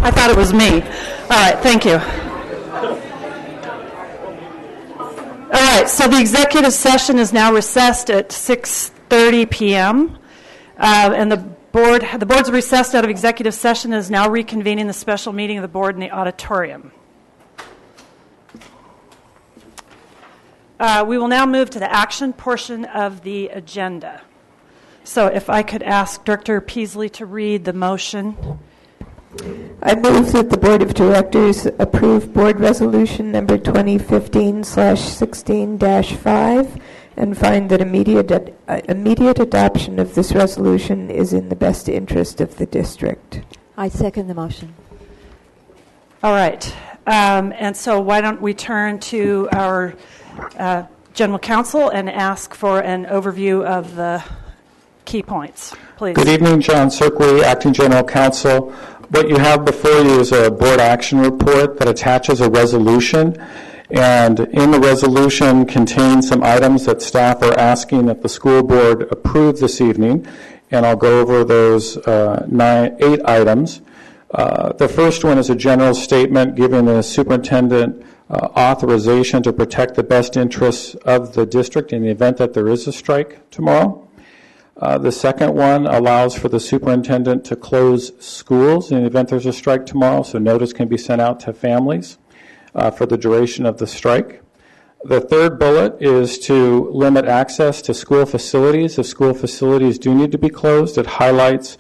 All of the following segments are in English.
I thought it was me. All right, thank you. All right, so the executive session is now recessed at 6:30 p.m. And the board's recessed out of executive session is now reconvening the special meeting of the board in the auditorium. We will now move to the action portion of the agenda. So if I could ask Director Peasley to read the motion. I move that the Board of Directors approve Board Resolution number 2015/16-5 and find that immediate adoption of this resolution is in the best interest of the district. I second the motion. All right. And so why don't we turn to our General Counsel and ask for an overview of the key points, please. Good evening, John Cirqui, Acting General Counsel. What you have before you is a board action report that attaches a resolution, and in the resolution contains some items that staff are asking that the school board approve this evening, and I'll go over those 8 items. The first one is a general statement giving the superintendent authorization to protect the best interests of the district in the event that there is a strike tomorrow. The second one allows for the superintendent to close schools in the event there's a strike tomorrow, so notice can be sent out to families for the duration of the strike. The third bullet is to limit access to school facilities. If school facilities do need to be closed, it highlights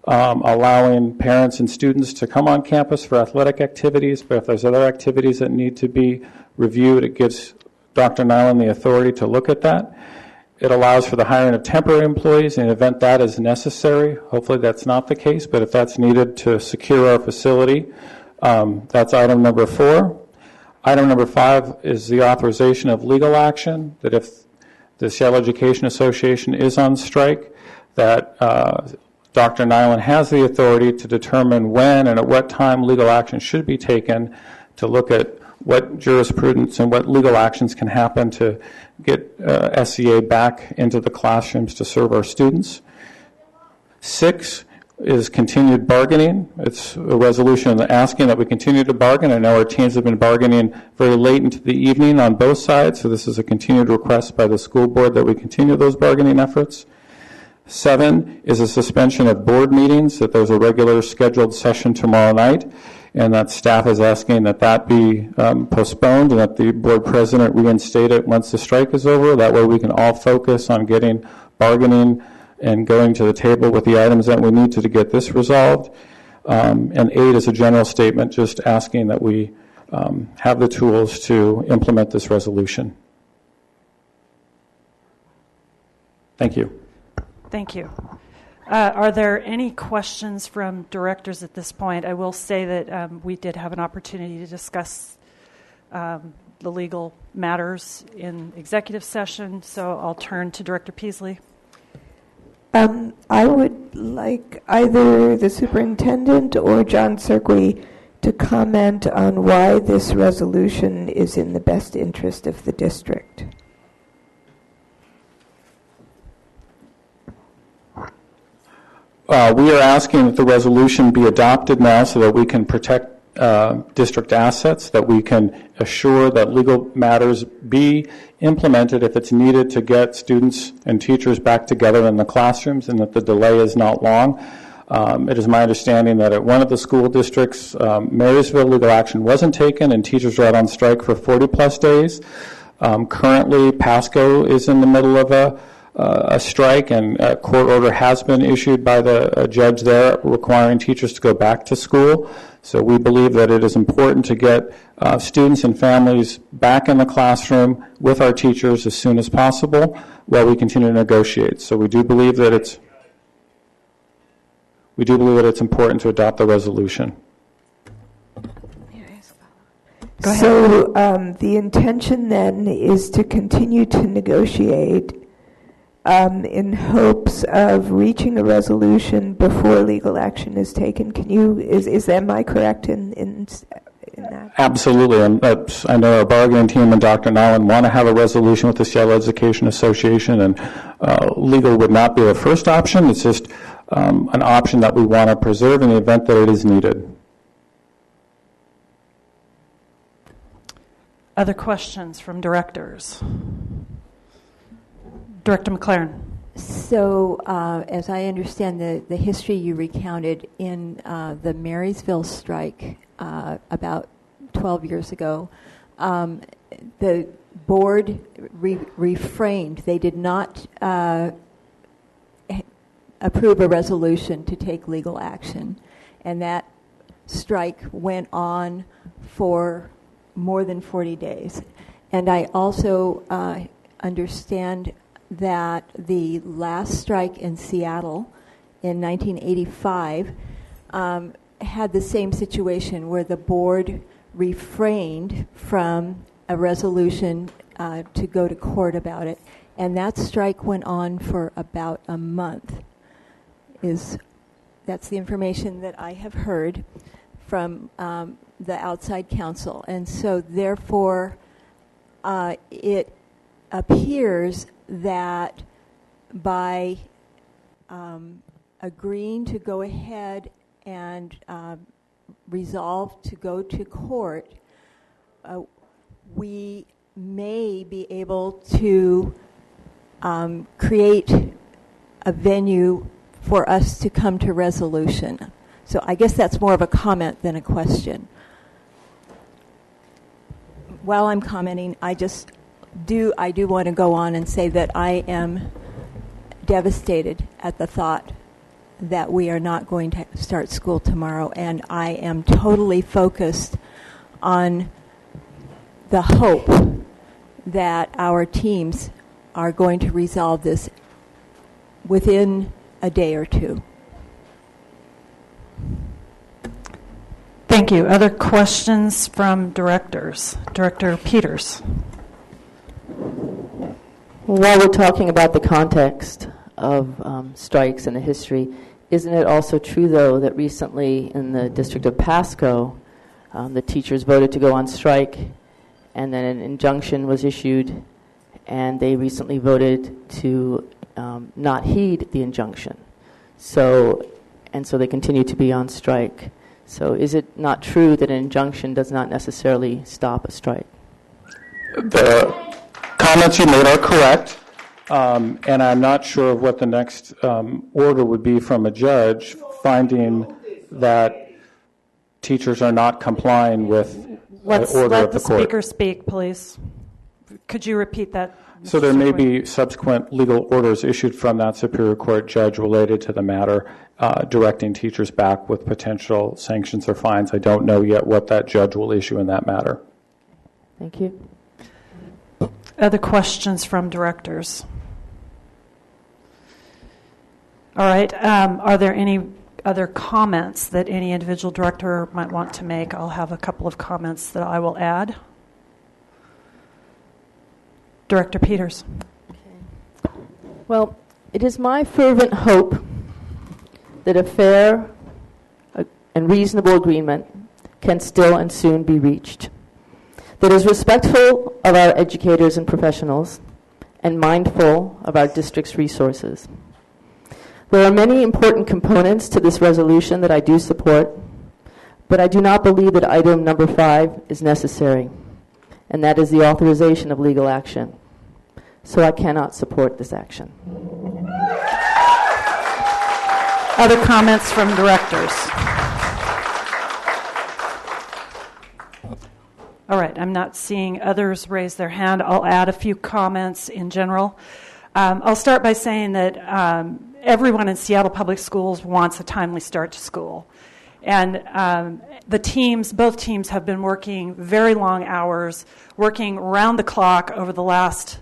allowing parents and students to come on campus for athletic activities, but if there's other activities that need to be reviewed, it gives Dr. Nyland the authority to look at that. It allows for the hiring of temporary employees in the event that is necessary. Hopefully that's not the case, but if that's needed to secure our facility, that's item number 4. Item number 5 is the authorization of legal action, that if the Seattle Education Association is on strike, that Dr. Nyland has the authority to determine when and at what time legal action should be taken to look at what jurisprudence and what legal actions can happen to get SEA back into the classrooms to serve our students. 6 is continued bargaining. It's a resolution asking that we continue to bargain. I know our teams have been bargaining very late into the evening on both sides, so this is a continued request by the school board that we continue those bargaining efforts. 7 is a suspension of board meetings, that there's a regular scheduled session tomorrow night, and that staff is asking that that be postponed and that the board president reinstate it once the strike is over. That way we can all focus on getting bargaining and going to the table with the items that we need to get this resolved. And 8 is a general statement just asking that we have the tools to implement this resolution. Thank you. Thank you. Are there any questions from directors at this point? I will say that we did have an opportunity to discuss the legal matters in executive session, so I'll turn to Director Peasley. I would like either the superintendent or John Cirqui to comment on why this resolution is in the best interest of the district. We are asking that the resolution be adopted now so that we can protect district assets, that we can assure that legal matters be implemented if it's needed to get students and teachers back together in the classrooms, and that the delay is not long. It is my understanding that at one of the school districts, Marysville, legal action wasn't taken and teachers are out on strike for 40-plus days. Currently, Pasco is in the middle of a strike, and a court order has been issued by the judge there requiring teachers to go back to school. So we believe that it is important to get students and families back in the classroom with our teachers as soon as possible while we continue to negotiate. So we do believe that it's important to adopt the resolution. So the intention then is to continue to negotiate in hopes of reaching a resolution before legal action is taken. Am I correct in that? Absolutely. I know our bargaining team and Dr. Nyland want to have a resolution with the Seattle Education Association, and legal would not be the first option. It's just an option that we want to preserve in the event that it is needed. Other questions from directors? Director McLaren. So, as I understand the history you recounted in the Marysville strike about 12 years ago, the board refrained. They did not approve a resolution to take legal action. And that strike went on for more than 40 days. And I also understand that the last strike in Seattle in 1985 had the same situation where the board refrained from a resolution to go to court about it. And that strike went on for about a month. That's the information that I have heard from the outside counsel. And so therefore it appears that by agreeing to go ahead and resolve to go to court, we may be able to create a venue for us to come to resolution. So I guess that's more of a comment than a question. While I'm commenting, I do want to go on and say that I am devastated at the thought that we are not going to start school tomorrow, and I am totally focused on the hope that our teams are going to resolve this within a day or two. Thank you. Other questions from directors? Director Peters. While we're talking about the context of strikes and the history, isn't it also true, though, that recently in the district of Pasco, the teachers voted to go on strike, and then an injunction was issued, and they recently voted to not heed the injunction. So they continue to be on strike. So is it not true that an injunction does not necessarily stop a strike? The comments you made are correct, and I'm not sure of what the next order would be from a judge finding that teachers are not complying with the order of the court. Let the speaker speak, please. Could you repeat that? So there may be subsequent legal orders issued from that Superior Court judge related to the matter, directing teachers back with potential sanctions or fines. I don't know yet what that judge will issue in that matter. Thank you. Other questions from directors? All right. Are there any other comments that any individual director might want to make? I'll have a couple of comments that I will add. Director Peters. Okay. Well, it is my fervent hope that a fair and reasonable agreement can still and soon be reached, that is respectful of our educators and professionals and mindful of our district's resources. There are many important components to this resolution that I do support, but I do not believe that item number 5 is necessary, and that is the authorization of legal action. So I cannot support this action. Other comments from directors? All right, I'm not seeing others raise their hand. I'll add a few comments in general. I'll start by saying that everyone in Seattle Public Schools wants a timely start to school. And both teams have been working very long hours, working around the clock over the last,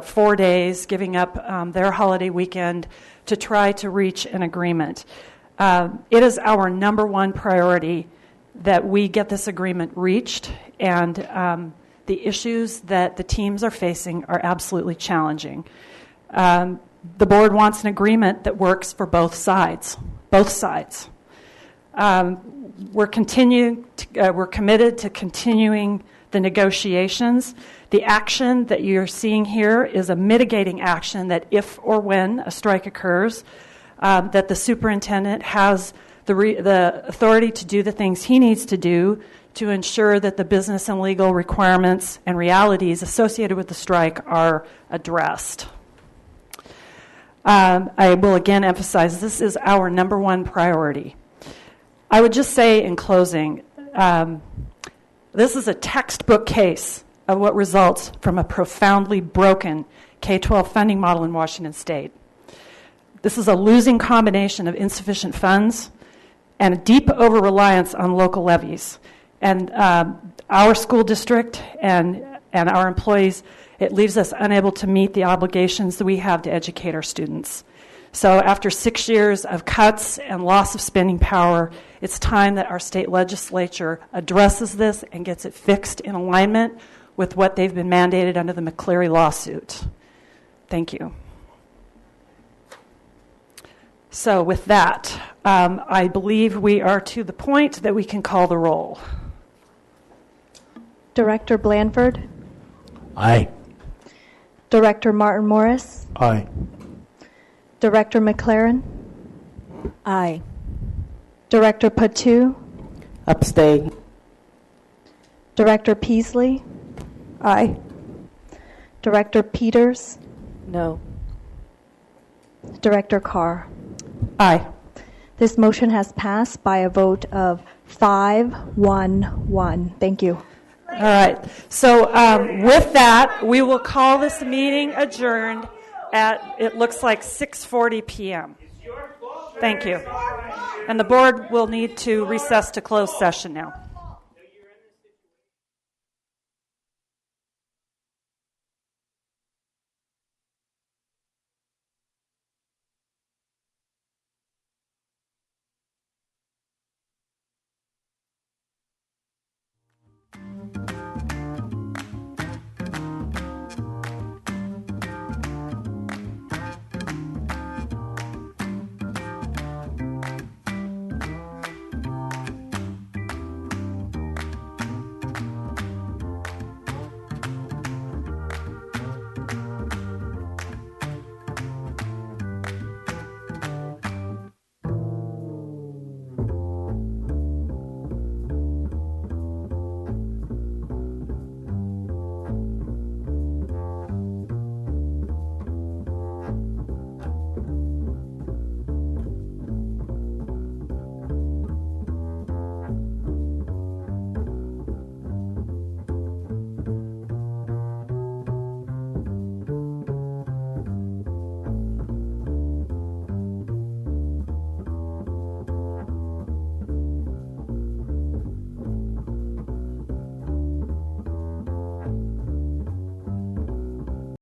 4 days, giving up their holiday weekend to try to reach an agreement. It is our number one priority that we get this agreement reached, and the issues that the teams are facing are absolutely challenging. The board wants an agreement that works for both sides. We're committed to continuing the negotiations. The action that you're seeing here is a mitigating action that if or when a strike occurs, that the superintendent has the authority to do the things he needs to do to ensure that the business and legal requirements and realities associated with the strike are addressed. I will again emphasize this is our number one priority. I would just say in closing, this is a textbook case of what results from a profoundly broken K-12 funding model in Washington State. This is a losing combination of insufficient funds and a deep over-reliance on local levies. And our school district and our employees, it leaves us unable to meet the obligations that we have to educate our students. So after 6 years of cuts and loss of spending power, it's time that our state legislature addresses this and gets it fixed in alignment with what they've been mandated under the McCleary lawsuit. Thank you. So with that, I believe we are to the point that we can call the roll. Director Blanford. Aye. Director Martin Morris. Aye. Director McLaren. Aye. Director Pt2. Abstain. Director Peasley. Aye. Director Peters. No. Director Carr. Aye. This motion has passed by a vote of 5-1-1. Thank you. All right. So with that, we will call this meeting adjourned at, it looks like 6:40 p.m. Thank you. And the board will need to recess to closed session now.